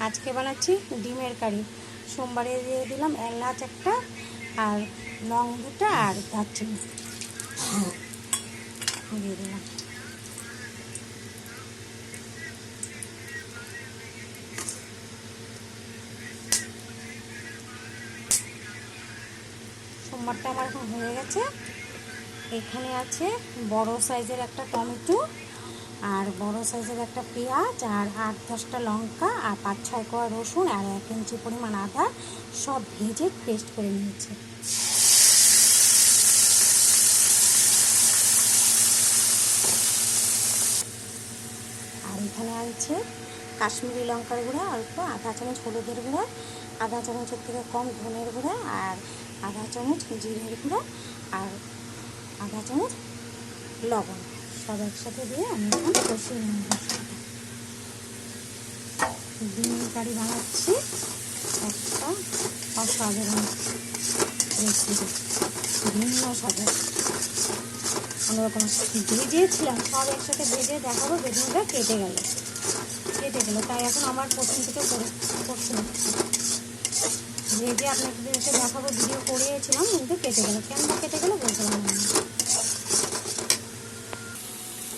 আজকে বানাচ্ছি ডিমের কারি। সোমবারে দিয়ে দিলাম এলাচ একটা, আর লং দুটা, আর দারচিনি দিয়ে দিলাম। সোমবারটা আমার এখন হয়ে গেছে। এখানে আছে বড় সাইজের একটা টমেটো, আর বড় সাইজের একটা পেঁয়াজ, আর 8-10টা লঙ্কা, আর 5-6 কোয়া রসুন, আর 1 ইঞ্চি পরিমাণ আদা, সব ভেজে পেস্ট করে নিয়েছি। আর এখানে আছে কাশ্মীরি লঙ্কার গুঁড়া অল্প, আধা চামচ হলুদের গুঁড়া, আধা চামচের থেকে কম ধনের গুঁড়া, আর আধা চামচ জিরের গুঁড়া, আর আধা চামচ লবণ, সব একসাথে দিয়ে আমি এখন কষিয়ে নেব। ডিমের কারি বানাচ্ছি, একটা অসাধারণ রেসিপি, ভিন্ন স্বাদের, অন্যরকম। ভেজেছিলাম সব একসাথে, ভেজে দেখাবো, বেগুনটা কেটে গেল, তাই এখন আমার প্রথম থেকে করতে হচ্ছে। ভেজে আপনাদের এসে দেখাবো, ভিডিও করিয়েছিলাম, কিন্তু কেটে গেল, কেন কেটে গেলো বলতে পারলাম না।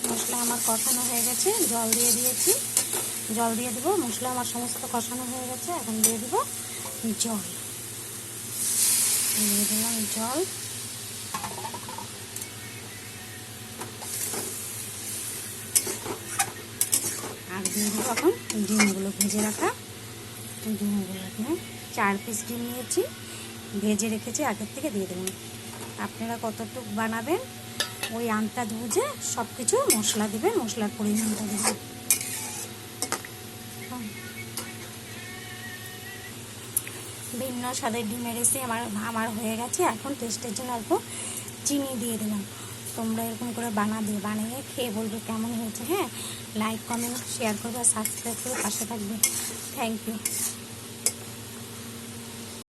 মশলা আমার কষানো হয়ে গেছে, জল দিয়ে দিয়েছি, জল দিয়ে দেবো। মশলা আমার সমস্ত কষানো হয়ে গেছে, এখন দিয়ে দেবো জল, দিয়ে দিলাম জল। আর দিয়ে দেবো এখন ডিমগুলো, ভেজে রাখা ডিমগুলো। এখানে 4 পিস ডিম নিয়েছি, ভেজে রেখেছি আগের থেকে, দিয়ে দেবেন। আপনারা কতটুকু বানাবেন ওই আন্দাজ বুঝে সব কিছু মশলা দেবেন, মশলার পরিমাণটা দেবেন। ভিন্ন স্বাদের ডিমের রেসিপি আমার হয়ে গেছে। এখন টেস্টের জন্য অল্প চিনি দিয়ে দিলাম। তোমরা এরকম করে বানিয়ে খেয়ে বলবে কেমন হয়েছে। হ্যাঁ, লাইক, কমেন্ট, শেয়ার করবে, সাবস্ক্রাইব করে পাশে থাকবে। Thank you.